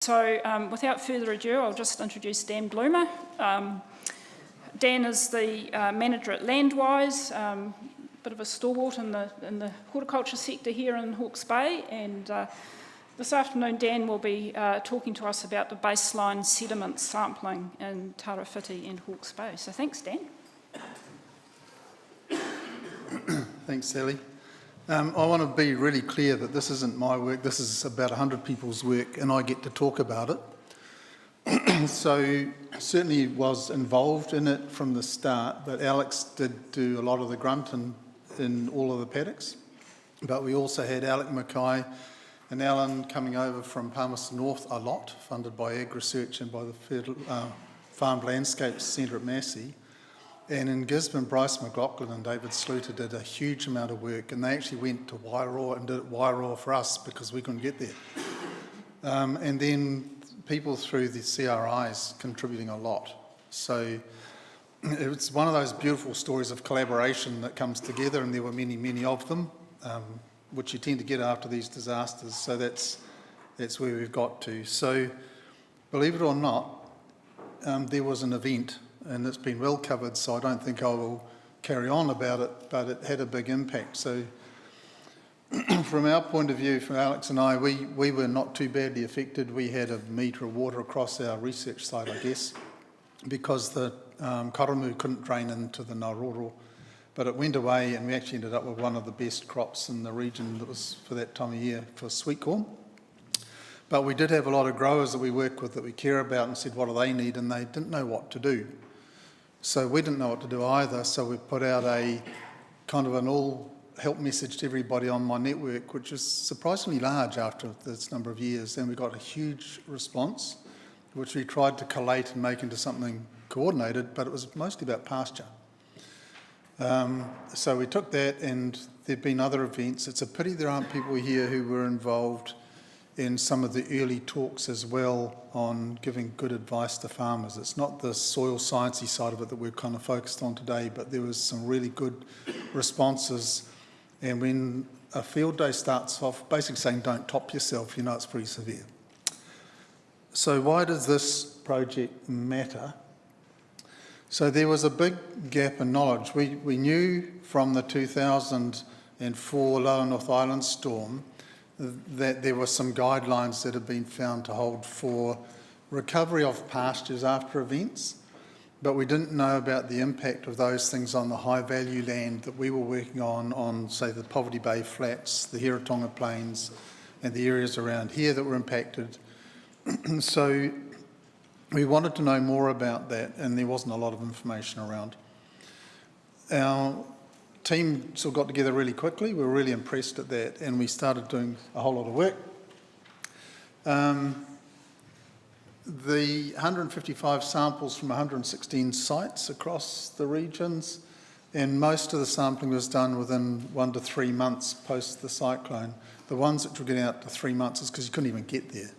So without further ado, I'll just introduce Dan Bloomer. Dan is the manager at LandWISE, bit of a stalwart in the horticulture sector here in Hawke's Bay, and this afternoon Dan will be talking to us about the baseline sediment sampling in Tairawhiti and Hawke's Bay. So thanks, Dan. Thanks, Sally. I want to be really clear that this isn't my work, this is about 100 people's work, and I get to talk about it. So certainly was involved in it from the start, but Alex did do a lot of the grunt in all of the paddocks. But we also had Alec Mackay and Alan coming over from Palmerston North a lot, funded by AgResearch and by the Farmed Landscapes Centre at Massey. And in Gisborne, Bryce, McLoughlin and David Suter did a huge amount of work, and they actually went to Wairoa and did it Wairoa for us because we couldn't get there. And then people through the CRIs contributing a lot. So it's one of those beautiful stories of collaboration that comes together, and there were many, many of them, which you tend to get after these disasters. So that's where we've got to. So believe it or not, there was an event, and it's been well covered, so I don't think I will carry on about it, but it had a big impact. So from our point of view, from Alex and I, we were not too badly affected. We had a metre of water across our research site, I guess, because the karamu couldn't drain into the Naroro, but it went away, and we actually ended up with one of the best crops in the region that was for that time of year for sweet corn. But we did have a lot of growers that we work with that we care about and said, what do they need? And they didn't know what to do. So we didn't know what to do either, so we put out a kind of an all-help message to everybody on my network, which is surprisingly large after this number of years, and we got a huge response, which we tried to collate and make into something coordinated, but it was mostly about pasture. So we took that, and there've been other events. It's a pity there aren't people here who were involved in some of the early talks as well on giving good advice to farmers. It's not the soil sciencey side of it that we're kind of focused on today, but there was some really good responses. And when a field day starts off basically saying don't top yourself, you know it's pretty severe. So why does this project matter? So there was a big gap in knowledge. We knew from the 2004 Lower North Island storm that there were some guidelines that had been found to hold for recovery of pastures after events, but we didn't know about the impact of those things on the high value land that we were working on say the Poverty Bay Flats, the Hiratonga Plains, and the areas around here that were impacted. So we wanted to know more about that, and there wasn't a lot of information around. Our team sort of got together really quickly. We were really impressed at that, and we started doing a whole lot of work. The 155 samples from 116 sites across the regions, and most of the sampling was done within 1 to 3 months post the cyclone. The ones that were getting out to 3 months is because you couldn't even get there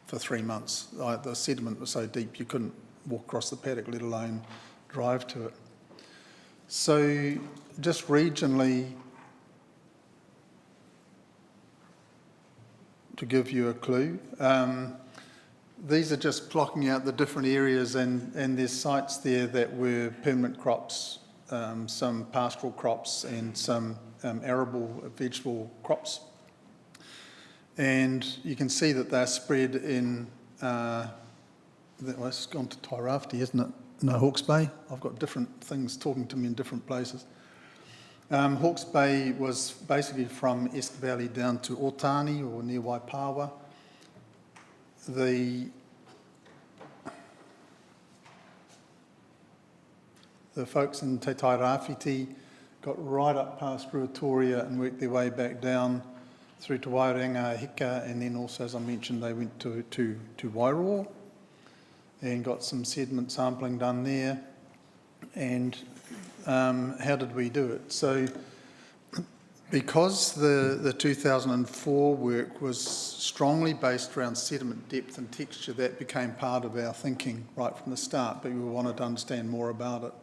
for 3 months. The sediment was so deep you couldn't walk across the paddock, let alone drive to it. So just regionally, to give you a clue, these are just blocking out the different areas, and there's sites there that were permanent crops, some pastoral crops and some arable vegetable crops. And you can see that they're spread in, it's gone to Tairawhiti, isn't it? No, Hawke's Bay. I've got different things talking to me in different places. Hawke's Bay was basically from Esk Valley down to Otani or near Waipawa. The folks in Te Tairawhiti got right up past Ruahapia and worked their way back down through to Wairanga, and then also, as I mentioned, they went to Wairoa and got some sediment sampling done there. And how did we do it? So because the 2004 work was strongly based around sediment depth and texture, that became part of our thinking right from the start, but we wanted to understand more about it.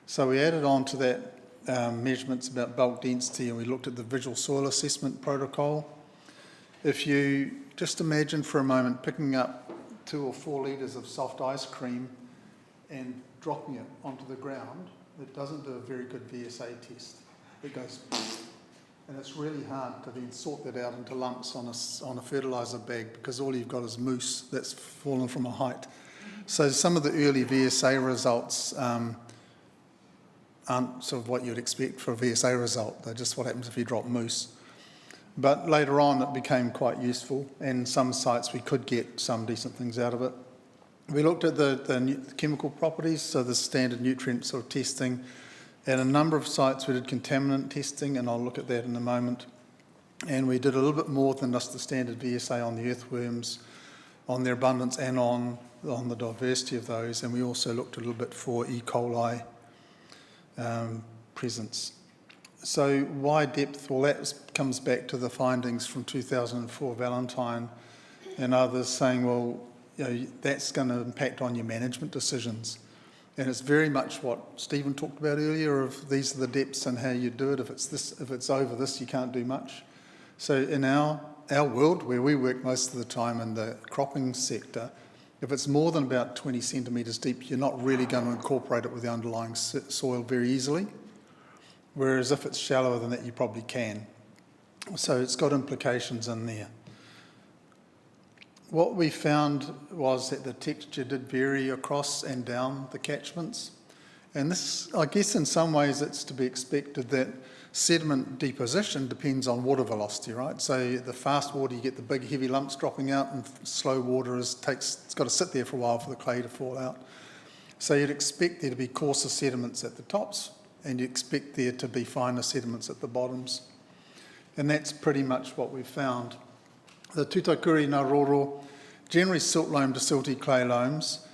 So we added on to that measurements about bulk density, and we looked at the visual soil assessment protocol. If you just imagine for a moment picking up 2 or 4 litres of soft ice cream and dropping it onto the ground. It doesn't do a very good VSA test. It goes, and it's really hard to then sort that out into lumps on a fertiliser bag, because all you've got is mousse that's fallen from a height. So some of the early VSA results aren't sort of what you'd expect for a VSA result. They're just what happens if you drop mousse. But later on it became quite useful, and some sites we could get some decent things out of it. We looked at the chemical properties, so the standard nutrient sort of testing. At a number of sites we did contaminant testing, and I'll look at that in a moment. And we did a little bit more than just the standard VSA on the earthworms, on their abundance and on the diversity of those. And we also looked a little bit for E. coli presence. So why depth? Well, that comes back to the findings from 2004, Valentine and others saying, well, you know, that's going to impact on your management decisions. And it's very much what Stephen talked about earlier, of these are the depths and how you do it. If it's over this, you can't do much. So in our world, where we work most of the time in the cropping sector, if it's more than about 20 centimetres deep, you're not really going to incorporate it with the underlying soil very easily. Whereas if it's shallower than that, you probably can. So it's got implications in there. What we found was that the texture did vary across and down the catchments. And this, I guess in some ways it's to be expected that sediment deposition depends on water velocity, right? So the fast water, you get the big heavy lumps dropping out, and slow water it's got to sit there for a while for the clay to fall out. So you'd expect there to be coarser sediments at the tops, and you expect there to be finer sediments at the bottoms. And that's pretty much what we found. The Tutaikuri Naroro, generally silt loam to silty clay loams.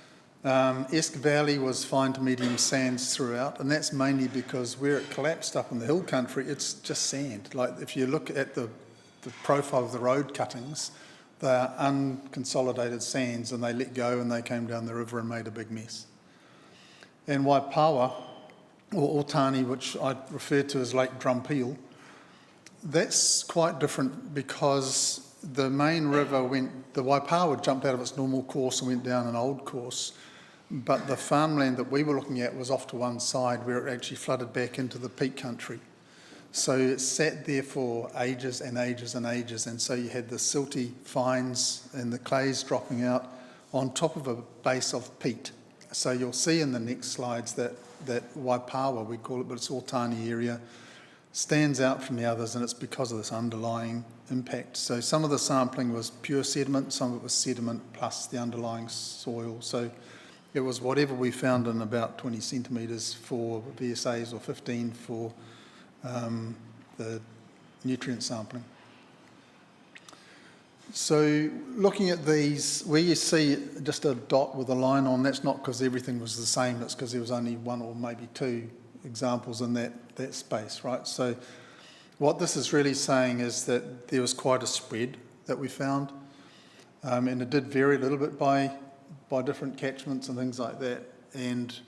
Esk Valley was fine to medium sands throughout, and that's mainly because where it collapsed up in the hill country, it's just sand. Like if you look at the profile of the road cuttings, they are unconsolidated sands, and they let go and they came down the river and made a big mess. And Waipawa, or Otani, which I refer to as Lake Drumpeel, that's quite different because the main river the Waipawa jumped out of its normal course and went down an old course, but the farmland that we were looking at was off to one side where it actually flooded back into the peak country. So it sat there for ages and ages and ages, and so you had the silty fines and the clays dropping out on top of a base of peat. So you'll see in the next slides that Waipawa, we call it, but it's Otani area, stands out from the others, and it's because of this underlying impact. So some of the sampling was pure sediment, some of it was sediment plus the underlying soil. So it was whatever we found in about 20 centimetres for VSAs or 15 for the nutrient sampling. So looking at these, where you see just a dot with a line on, that's not because everything was the same, it's because there was only one or maybe two examples in that space, right? So what this is really saying is that there was quite a spread that we found, and it did vary a little bit by different catchments and things like that, and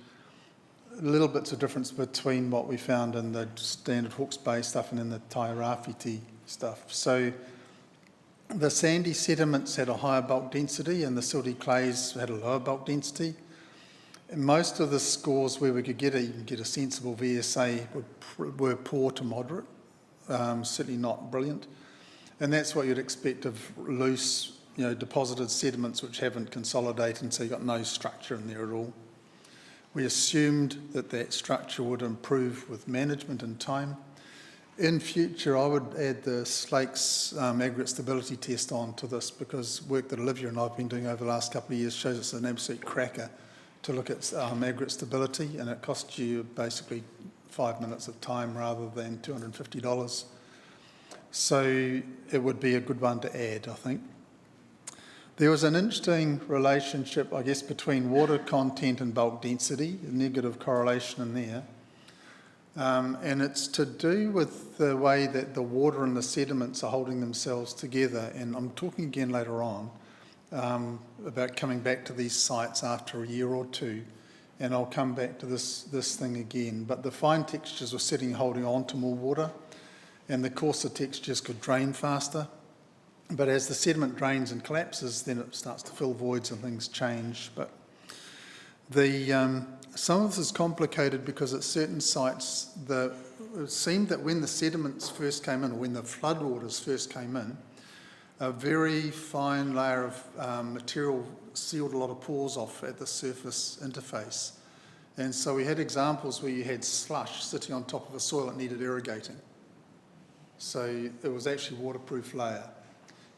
little bits of difference between what we found in the standard Hawke's Bay stuff and in the Tairawhiti stuff. So the sandy sediments had a higher bulk density and the silty clays had a lower bulk density. And most of the scores where we could even get a sensible VSA were poor to moderate, certainly not brilliant. And that's what you'd expect of loose, deposited sediments which haven't consolidated, so you've got no structure in there at all. We assumed that structure would improve with management and time. In future, I would add the Slake's aggregate stability test on to this, because work that Olivia and I have been doing over the last couple of years shows it's an absolute cracker to look at aggregate stability, and it costs you basically 5 minutes of time rather than $250. So it would be a good one to add, I think. There was an interesting relationship, I guess, between water content and bulk density, a negative correlation in there. And it's to do with the way that the water and the sediments are holding themselves together. And I'm talking again later on about coming back to these sites after a year or two. And I'll come back to this thing again. But the fine textures were holding on to more water, and the coarser textures could drain faster. But as the sediment drains and collapses, then it starts to fill voids and things change. But some of this is complicated because at certain sites, it seemed that when the sediments first came in, or when the floodwaters first came in, a very fine layer of material sealed a lot of pores off at the surface interface. And so we had examples where you had slush sitting on top of a soil that needed irrigating. So it was actually a waterproof layer.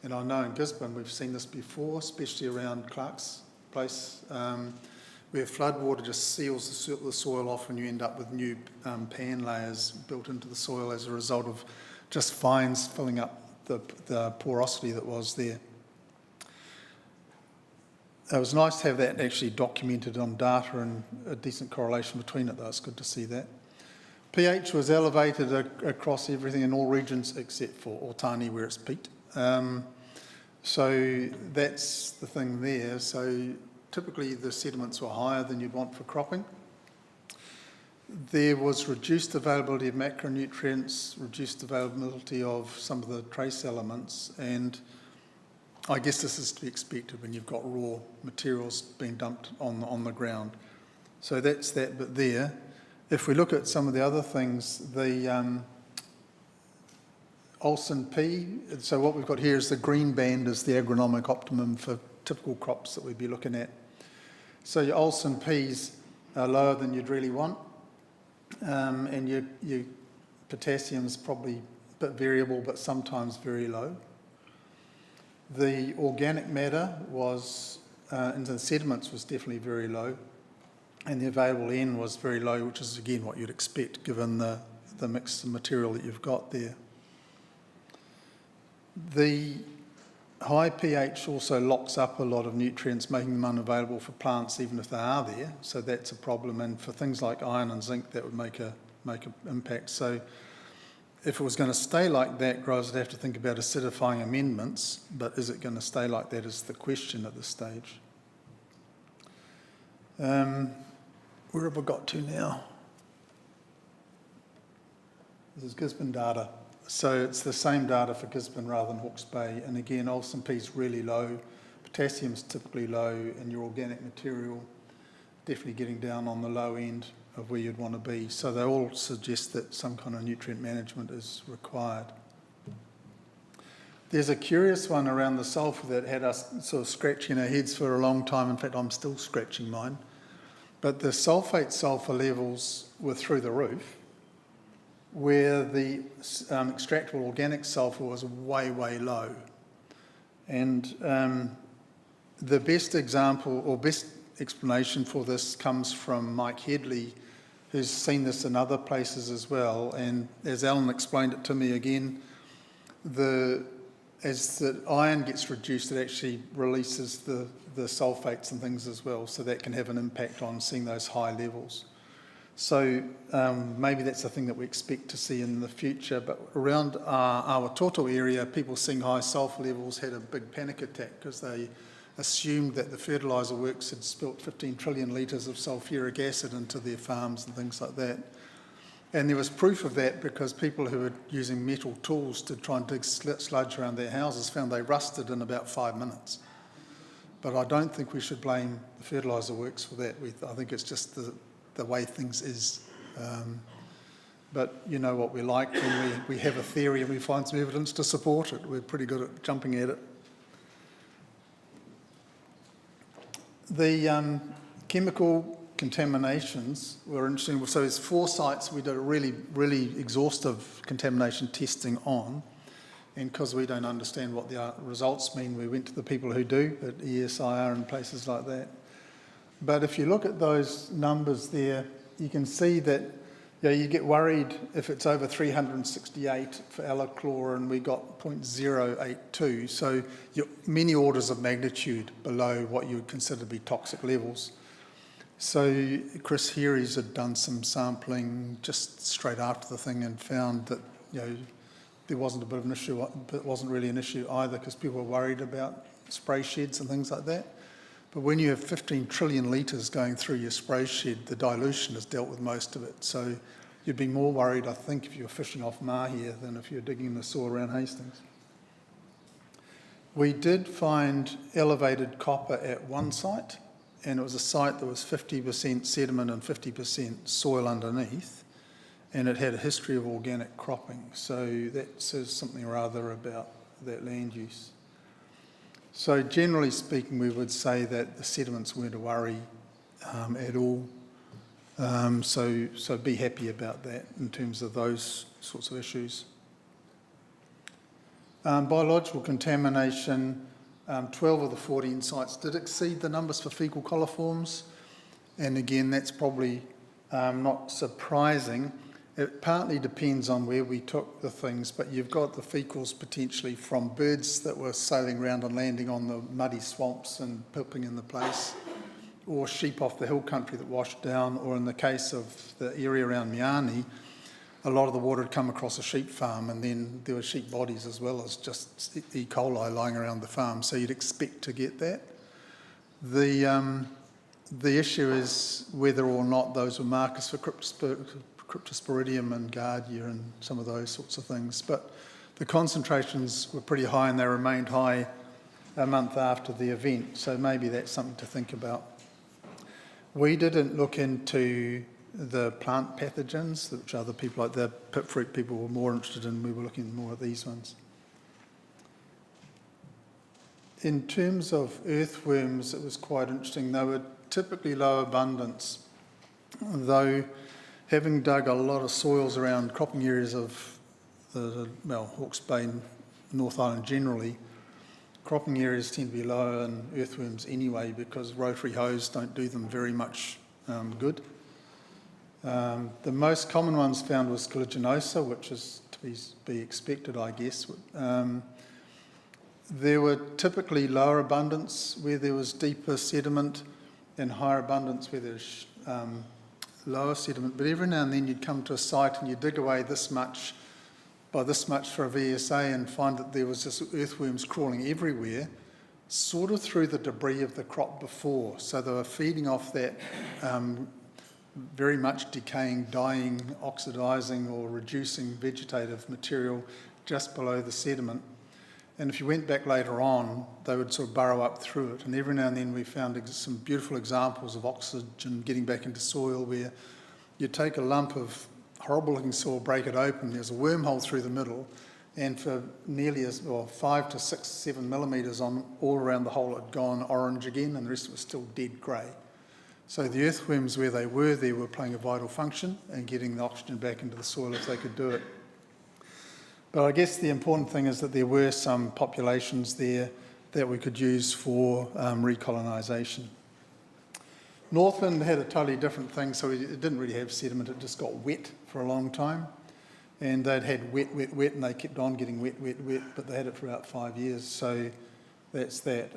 And I know in Gisborne we've seen this before, especially around Clark's place, where floodwater just seals the soil off and you end up with new pan layers built into the soil as a result of just fines filling up the porosity that was there. It was nice to have that actually documented on data and a decent correlation between it, though. It's good to see that. pH was elevated across everything in all regions except for Otani, where it's peaked. So that's the thing there. So typically the sediments were higher than you'd want for cropping. There was reduced availability of macronutrients, reduced availability of some of the trace elements, and I guess this is to be expected when you've got raw materials being dumped on the ground. So that's that bit there. If we look at some of the other things, the Olsen P, so what we've got here is the green band is the agronomic optimum for typical crops that we'd be looking at. So your Olsen Ps are lower than you'd really want, and your potassium's probably a bit variable, but sometimes very low. The organic matter was, in the sediments, was definitely very low, and the available N was very low, which is again what you'd expect given the mix of material that you've got there. The high pH also locks up a lot of nutrients, making them unavailable for plants even if they are there, so that's a problem, and for things like iron and zinc that would make an impact. So if it was going to stay like that, growers would have to think about acidifying amendments, but is it going to stay like that is the question at this stage. Where have I got to now? This is Gisborne data. So it's the same data for Gisborne rather than Hawke's Bay. And again, Olsen P is really low, potassium's typically low, and your organic material definitely getting down on the low end of where you'd want to be. So they all suggest that some kind of nutrient management is required. There's a curious one around the sulphur that had us sort of scratching our heads for a long time. In fact, I'm still scratching mine. But the sulphate sulphur levels were through the roof, where the extractable organic sulphur was way, way low. And the best example or best explanation for this comes from Mike Headley, who's seen this in other places as well. And as Alan explained it to me again, as the iron gets reduced, it actually releases the sulfates and things as well, so that can have an impact on seeing those high levels. So maybe that's the thing that we expect to see in the future, but around our Awatoto area, people seeing high sulphur levels had a big panic attack because they assumed that the fertiliser works had spilt 15 trillion litres of sulphuric acid into their farms and things like that. And there was proof of that because people who were using metal tools to try and dig sludge around their houses found they rusted in about 5 minutes. But I don't think we should blame the fertiliser works for that. I think it's just the way things is. But you know what we're like when we have a theory and we find some evidence to support it. We're pretty good at jumping at it. The chemical contaminations were interesting. So there's 4 sites we did a really, really exhaustive contamination testing on. And because we don't understand what the results mean, we went to the people who do at ESIR and places like that. But if you look at those numbers there, you can see that you get worried if it's over 368 for alachlor and we got 0.082. So you're many orders of magnitude below what you would consider to be toxic levels. So Chris Heary's had done some sampling just straight after the thing and found that there wasn't a bit of an issue, but it wasn't really an issue either because people were worried about spray sheds and things like that. But when you have 15 trillion litres going through your spray shed, the dilution has dealt with most of it. So you'd be more worried, I think, if you were fishing off Mahia than if you're digging in the soil around Hastings. We did find elevated copper at one site, and it was a site that was 50% sediment and 50% soil underneath, and it had a history of organic cropping. So that says something or other about that land use. So generally speaking, we would say that the sediments weren't a worry at all. So be happy about that in terms of those sorts of issues. Biological contamination, 12 of the 14 sites did exceed the numbers for faecal coliforms. And again, that's probably not surprising. It partly depends on where we took the things, but you've got the faecals potentially from birds that were sailing around and landing on the muddy swamps and pooping in the place, or sheep off the hill country that washed down, or in the case of the area around Miani, a lot of the water had come across a sheep farm, and then there were sheep bodies as well as just E. coli lying around the farm, so you'd expect to get that. The issue is whether or not those were markers for Cryptosporidium and Giardia and some of those sorts of things, but the concentrations were pretty high and they remained high a month after the event, so maybe that's something to think about. We didn't look into the plant pathogens, which other people like the pip fruit people were more interested in. We were looking more at these ones. In terms of earthworms, it was quite interesting. They were typically low abundance, though having dug a lot of soils around cropping areas of Hawke's Bay, North Island generally, cropping areas tend to be lower in earthworms anyway because rotary hoes don't do them very much good. The most common ones found was caliginosa, which is to be expected, I guess. There were typically lower abundance where there was deeper sediment and higher abundance where there's lower sediment. But every now and then you'd come to a site and you dig away this much by this much for a VSA and find that there was just earthworms crawling everywhere, sort of through the debris of the crop before. So they were feeding off that very much decaying, dying, oxidising or reducing vegetative material just below the sediment. And if you went back later on, they would sort of burrow up through it. And every now and then we found some beautiful examples of oxygen getting back into soil where you take a lump of horrible looking soil, break it open, there's a wormhole through the middle, and for nearly 5 to 6, 7 millimetres on all around the hole it had gone orange again, and the rest was still dead grey. So the earthworms where they were there were playing a vital function and getting the oxygen back into the soil if they could do it. But I guess the important thing is that there were some populations there that we could use for recolonisation. Northland had a totally different thing, so it didn't really have sediment, it just got wet for a long time. And they'd had wet, and they kept on getting wet, but they had it for about 5 years, so that's that.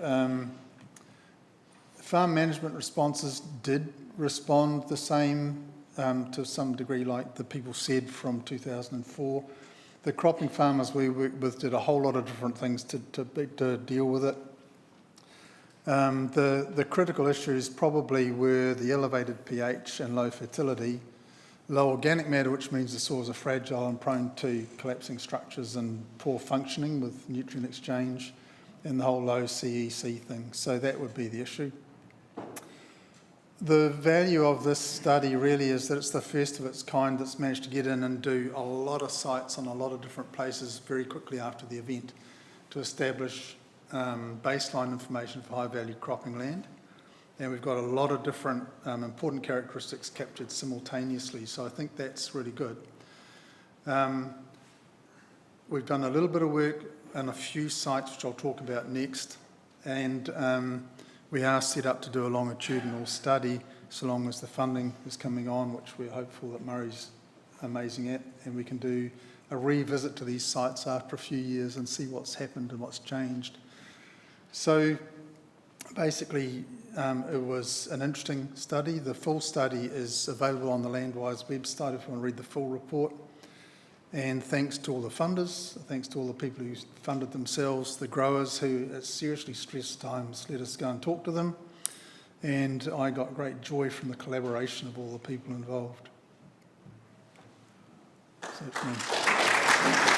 Farm management responses did respond the same to some degree, like the people said from 2004. The cropping farmers we worked with did a whole lot of different things to deal with it. The critical issues probably were the elevated pH and low fertility, low organic matter, which means the soils are fragile and prone to collapsing structures and poor functioning with nutrient exchange, and the whole low CEC thing. So that would be the issue. The value of this study really is that it's the first of its kind that's managed to get in and do a lot of sites on a lot of different places very quickly after the event to establish baseline information for high-value cropping land. And we've got a lot of different important characteristics captured simultaneously, so I think that's really good. We've done a little bit of work on a few sites, which I'll talk about next, and we are set up to do a longitudinal study so long as the funding is coming on, which we're hopeful that Murray's amazing at, and we can do a revisit to these sites after a few years and see what's happened and what's changed. So basically, it was an interesting study. The full study is available on the LandWISE website if you want to read the full report. And thanks to all the funders, thanks to all the people who funded themselves, the growers who at seriously stressed times let us go and talk to them. And I got great joy from the collaboration of all the people involved. So that's me.